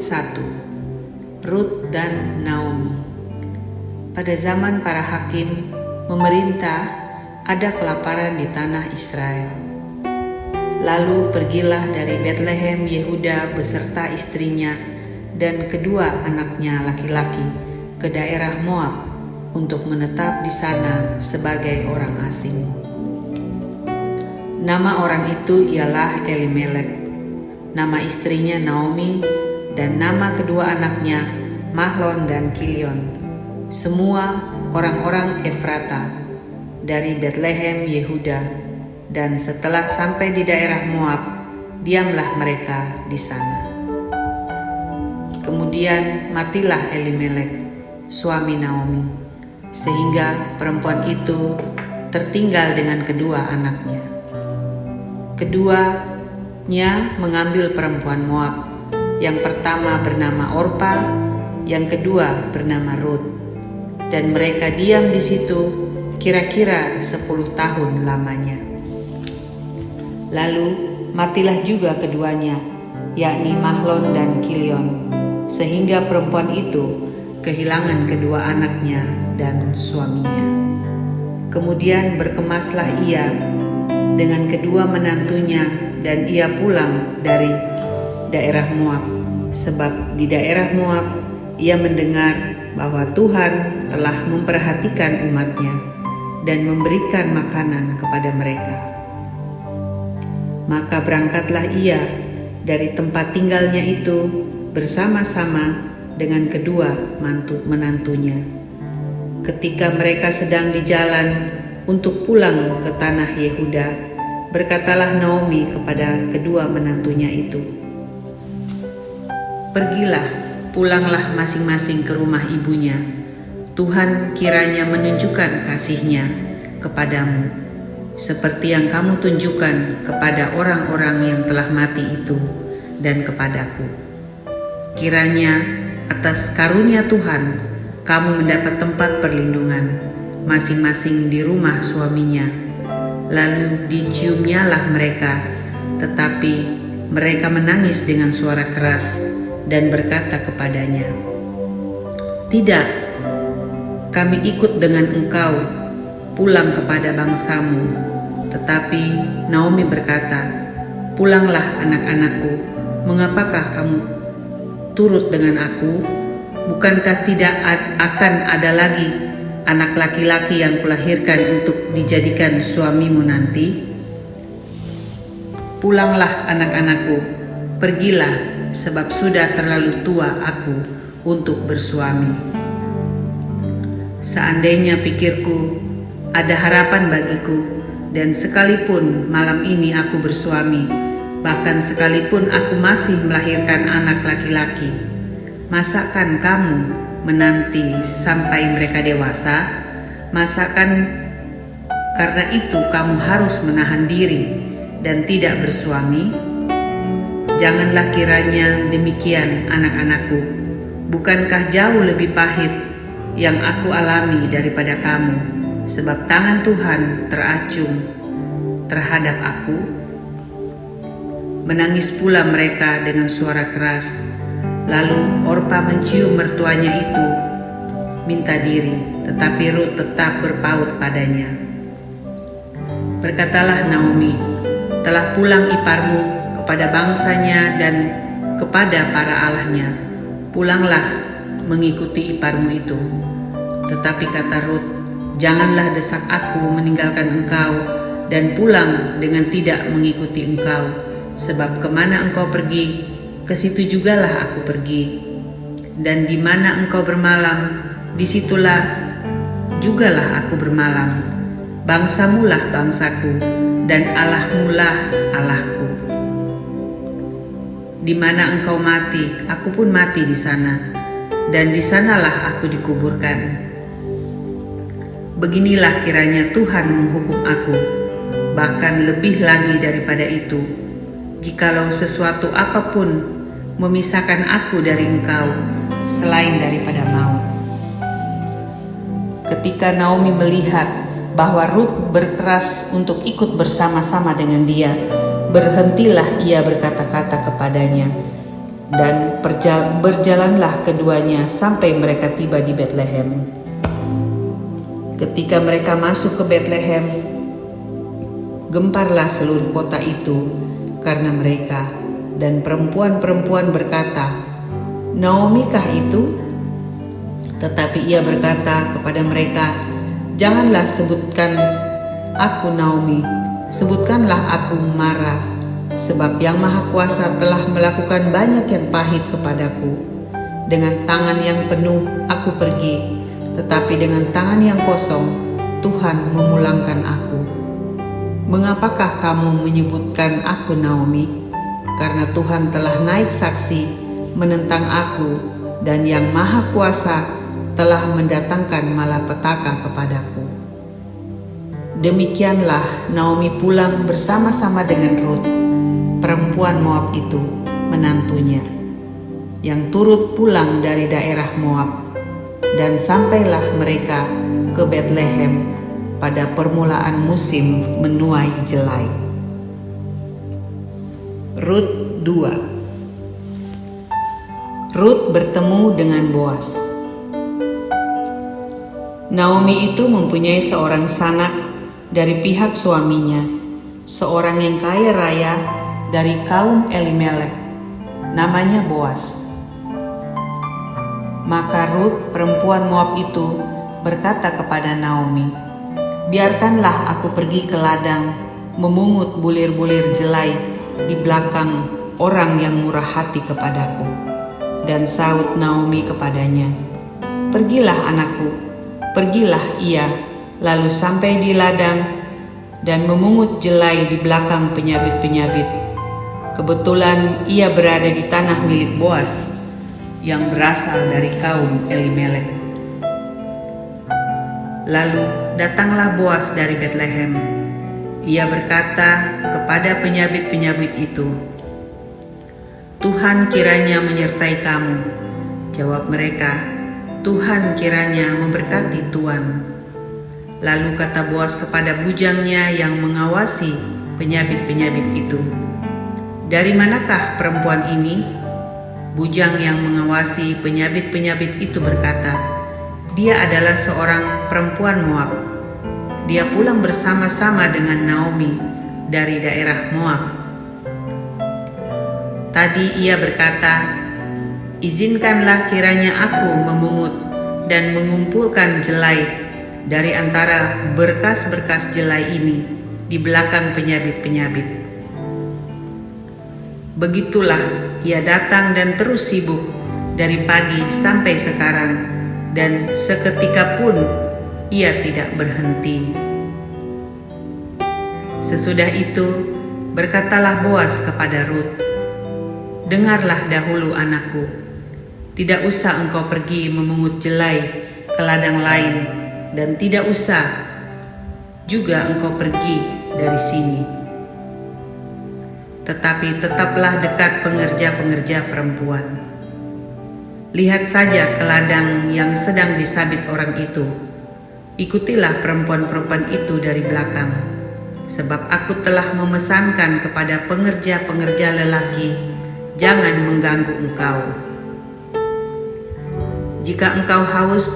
1. Rut dan Naomi. Pada zaman para hakim memerintah, ada kelaparan di tanah Israel. Lalu pergilah dari Betlehem Yehuda beserta istrinya dan kedua anaknya laki-laki ke daerah Moab untuk menetap di sana sebagai orang asing. Nama orang itu ialah Elimelek, nama istrinya Naomi, dan nama kedua anaknya Mahlon dan Kilion, semua orang-orang Efrata dari Betlehem Yehuda. Dan setelah sampai di daerah Moab, diamlah mereka di sana. Kemudian matilah Elimelek, suami Naomi, sehingga perempuan itu tertinggal dengan kedua anaknya. Keduanya mengambil perempuan Moab, yang pertama bernama Orpa, yang kedua bernama Rut, dan mereka diam di situ kira-kira 10 tahun lamanya. Lalu matilah juga keduanya, yakni Mahlon dan Kilion, sehingga perempuan itu kehilangan kedua anaknya dan suaminya. Kemudian berkemaslah ia dengan kedua menantunya dan ia pulang dari daerah Moab, sebab di daerah Moab ia mendengar bahwa Tuhan telah memperhatikan umatnya dan memberikan makanan kepada mereka. Maka berangkatlah ia dari tempat tinggalnya itu bersama-sama dengan kedua menantunya. Ketika mereka sedang di jalan untuk pulang ke tanah Yehuda, berkatalah Naomi kepada kedua menantunya itu, "Pergilah, pulanglah masing-masing ke rumah ibunya. Tuhan kiranya menunjukkan kasih-Nya kepadamu, seperti yang kamu tunjukkan kepada orang-orang yang telah mati itu dan kepadaku. Kiranya atas karunia Tuhan kamu mendapat tempat perlindungan masing-masing di rumah suaminya." Lalu diciumnyalah mereka, tetapi mereka menangis dengan suara keras dan berkata kepadanya, "Tidak, kami ikut dengan engkau pulang kepada bangsamu." Tetapi Naomi berkata, "Pulanglah anak-anakku, mengapakah kamu turut dengan aku? Bukankah tidak akan ada lagi anak laki-laki yang kulahirkan untuk dijadikan suamimu nanti? Pulanglah anak-anakku, pergilah, sebab sudah terlalu tua aku untuk bersuami. Seandainya pikirku ada harapan bagiku, dan sekalipun malam ini aku bersuami, bahkan sekalipun aku masih melahirkan anak laki-laki, masakan kamu menanti sampai mereka dewasa? Masakan karena itu kamu harus menahan diri dan tidak bersuami? Janganlah kiranya demikian, anak-anakku. Bukankah jauh lebih pahit yang aku alami daripada kamu, sebab tangan Tuhan teracung terhadap aku?" Menangis pula mereka dengan suara keras. Lalu Orpa mencium mertuanya itu, minta diri, tetapi Rut tetap berpaut padanya. Berkatalah Naomi, "Telah pulang iparmu kepada bangsanya dan kepada para allahnya. Pulanglah mengikuti iparmu itu." Tetapi kata Rut, "Janganlah desak aku meninggalkan engkau dan pulang dengan tidak mengikuti engkau, sebab kemana engkau pergi, ke situ jugalah aku pergi, dan di mana engkau bermalam, disitulah jugalah aku bermalam. Bangsamulah bangsaku, dan Allahmulah Allahku. Di mana engkau mati, aku pun mati di sana, dan di sanalah aku dikuburkan. Beginilah kiranya Tuhan menghukum aku, bahkan lebih lagi daripada itu, jikalau sesuatu apapun memisahkan aku dari engkau selain daripada maut." Ketika Naomi melihat bahwa Rut berkeras untuk ikut bersama-sama dengan dia, berhentilah ia berkata-kata kepadanya, Dan berjalanlah keduanya sampai mereka tiba di Betlehem. Ketika mereka masuk ke Betlehem, gemparlah seluruh kota itu karena mereka, dan perempuan-perempuan berkata, "Naomi-kah itu?" Tetapi ia berkata kepada mereka, "Janganlah sebutkan aku Naomi, sebutkanlah aku Mara. Sebab Yang Maha Kuasa telah melakukan banyak yang pahit kepadaku. Dengan tangan yang penuh aku pergi, tetapi dengan tangan yang kosong Tuhan memulangkan aku. Mengapakah kamu menyebutkan aku Naomi? Karena Tuhan telah naik saksi menentang aku, dan Yang Maha Kuasa telah mendatangkan malapetaka kepadaku." Demikianlah Naomi pulang bersama-sama dengan Rut, perempuan Moab itu, menantunya, yang turut pulang dari daerah Moab, dan sampailah mereka ke Betlehem pada permulaan musim menuai jelai. Rut 2. Rut bertemu dengan Boas. Naomi itu mempunyai seorang sanak dari pihak suaminya, seorang yang kaya raya dari kaum Elimelek, namanya Boas. Maka Rut, perempuan Moab itu, berkata kepada Naomi, "Biarkanlah aku pergi ke ladang memungut bulir-bulir jelai di belakang orang yang murah hati kepadaku." Dan saut Naomi kepadanya, "Pergilah anakku." Pergilah ia, lalu sampai di ladang dan memungut jelai di belakang penyabit-penyabit. Kebetulan ia berada di tanah milik Boas yang berasal dari kaum Elimelek. Lalu datanglah Boas dari Betlehem. Ia berkata kepada penyabit-penyabit itu, "Tuhan kiranya menyertai kamu." Jawab mereka, "Tuhan kiranya memberkati tuan." Lalu kata Boas kepada bujangnya yang mengawasi penyabit-penyabit itu, "Dari manakah perempuan ini?" Bujang yang mengawasi penyabit-penyabit itu berkata, "Dia adalah seorang perempuan Moab. Dia pulang bersama-sama dengan Naomi dari daerah Moab. Tadi ia berkata, 'Izinkanlah kiranya aku memungut dan mengumpulkan jelai dari antara berkas-berkas jelai ini di belakang penyabit-penyabit.' Begitulah ia datang dan terus sibuk dari pagi sampai sekarang, dan seketika pun ia tidak berhenti." Sesudah itu berkatalah Boas kepada Rut, "Dengarlah dahulu anakku, tidak usah engkau pergi memungut jelai ke ladang lain, dan tidak usah juga engkau pergi dari sini. Tetapi tetaplah dekat pengerja-pengerja perempuan. Lihat saja ke ladang yang sedang disabit orang itu. Ikutilah perempuan-perempuan itu dari belakang, sebab aku telah memesankan kepada pengerja-pengerja lelaki, jangan mengganggu engkau. Jika engkau haus,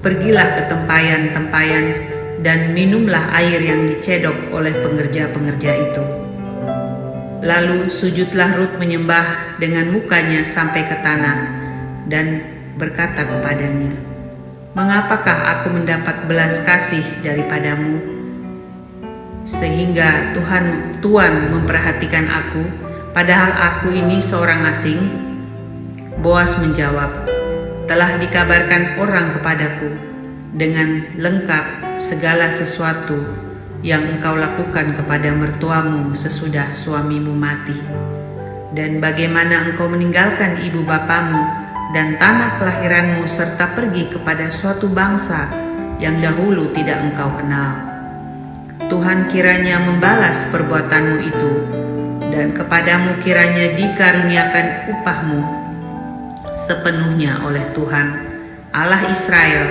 pergilah ke tempayan-tempayan dan minumlah air yang dicedok oleh pengerja-pengerja itu." Lalu sujudlah Rut menyembah dengan mukanya sampai ke tanah dan berkata kepadanya, "Mengapakah aku mendapat belas kasih daripadamu, sehingga Tuhan memperhatikan aku, padahal aku ini seorang asing?" Boas menjawab, "Telah dikabarkan orang kepadaku dengan lengkap segala sesuatu yang engkau lakukan kepada mertuamu sesudah suamimu mati, dan bagaimana engkau meninggalkan ibu bapamu dan tanah kelahiranmu serta pergi kepada suatu bangsa yang dahulu tidak engkau kenal. Tuhan kiranya membalas perbuatanmu itu, dan kepadamu kiranya dikaruniakan upahmu sepenuhnya oleh Tuhan, Allah Israel,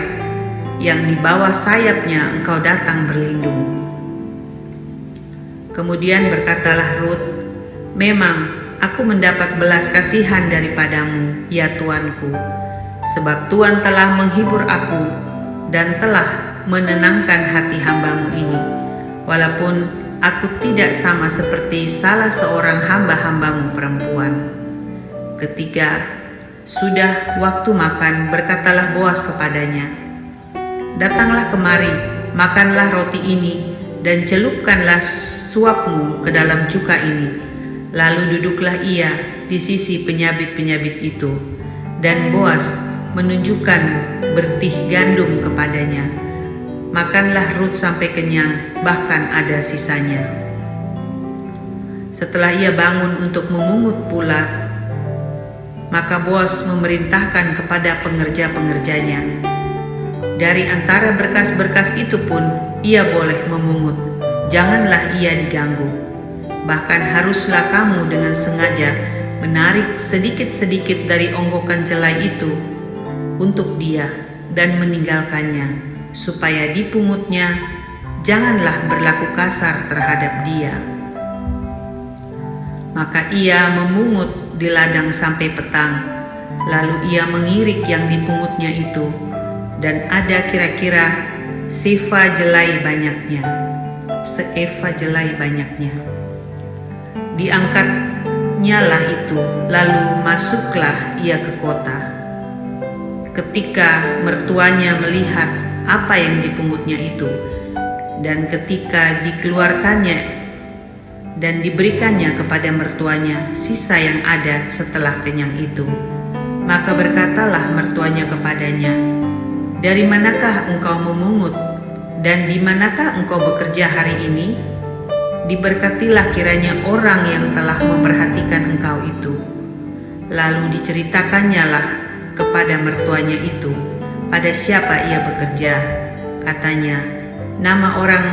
yang di bawah sayapnya engkau datang berlindung." Kemudian berkatalah Rut, "Memang aku mendapat belas kasihan daripadamu, ya Tuanku, sebab Tuhan telah menghibur aku dan telah menenangkan hati hambamu ini, walaupun aku tidak sama seperti salah seorang hamba-hambamu perempuan. Ketika sudah waktu makan, berkatalah Boas kepadanya, "Datanglah kemari, makanlah roti ini, dan celupkanlah suapmu ke dalam cuka ini." Lalu duduklah ia di sisi penyabit-penyabit itu, dan Boas menunjukkan bertih gandum kepadanya. Makanlah Rut sampai kenyang, bahkan ada sisanya. Setelah ia bangun untuk memungut pula, maka Boas memerintahkan kepada pengerja-pengerjanya, "Dari antara berkas-berkas itu pun ia boleh memungut, janganlah ia diganggu. Bahkan haruslah kamu dengan sengaja menarik sedikit-sedikit dari onggokan jelai itu untuk dia dan meninggalkannya, supaya dipungutnya janganlah berlaku kasar terhadap dia." Maka ia memungut di ladang sampai petang, lalu ia mengirik yang dipungutnya itu, dan ada kira-kira seefa jelai banyaknya. Diangkatnyalah itu, lalu masuklah ia ke kota. Ketika mertuanya melihat apa yang dipungutnya itu, dan ketika dikeluarkannya dan diberikannya kepada mertuanya sisa yang ada setelah kenyang itu, maka berkatalah mertuanya kepadanya, "Dari manakah engkau memungut, dan di manakah engkau bekerja hari ini? Diberkatilah kiranya orang yang telah memperhatikan engkau itu." Lalu diceritakannya kepada mertuanya itu pada siapa ia bekerja. Katanya, "Nama orang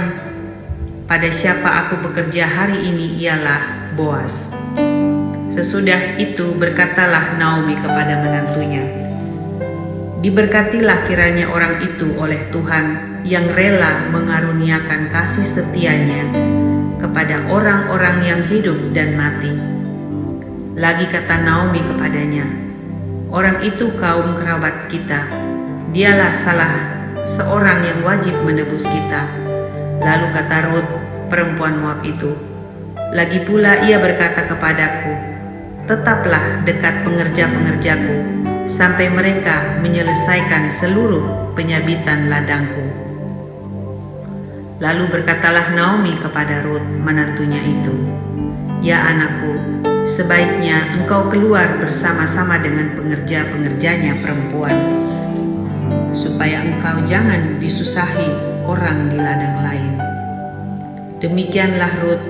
pada siapa aku bekerja hari ini ialah Boas." Sesudah itu berkatalah Naomi kepada menantunya, "Diberkatilah kiranya orang itu oleh Tuhan yang rela mengaruniakan kasih setianya kepada orang-orang yang hidup dan mati." Lagi kata Naomi kepadanya, "Orang itu kaum kerabat kita, dialah salah seorang yang wajib menebus kita." Lalu kata Rut, perempuan Moab itu, "Lagi pula ia berkata kepadaku, tetaplah dekat pengerja-pengerjaku sampai mereka menyelesaikan seluruh penyabitan ladangku." Lalu berkatalah Naomi kepada Rut, menantunya itu, "Ya anakku, sebaiknya engkau keluar bersama-sama dengan pengerja-pengerjanya perempuan, supaya engkau jangan disusahi orang di ladang lain." Demikianlah Rut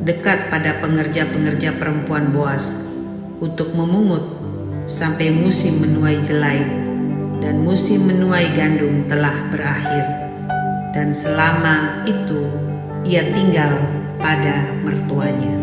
dekat pada pengerja-pengerja perempuan Boas untuk memungut sampai musim menuai jelai, dan musim menuai gandum telah berakhir. Dan selama itu ia tinggal pada mertuanya.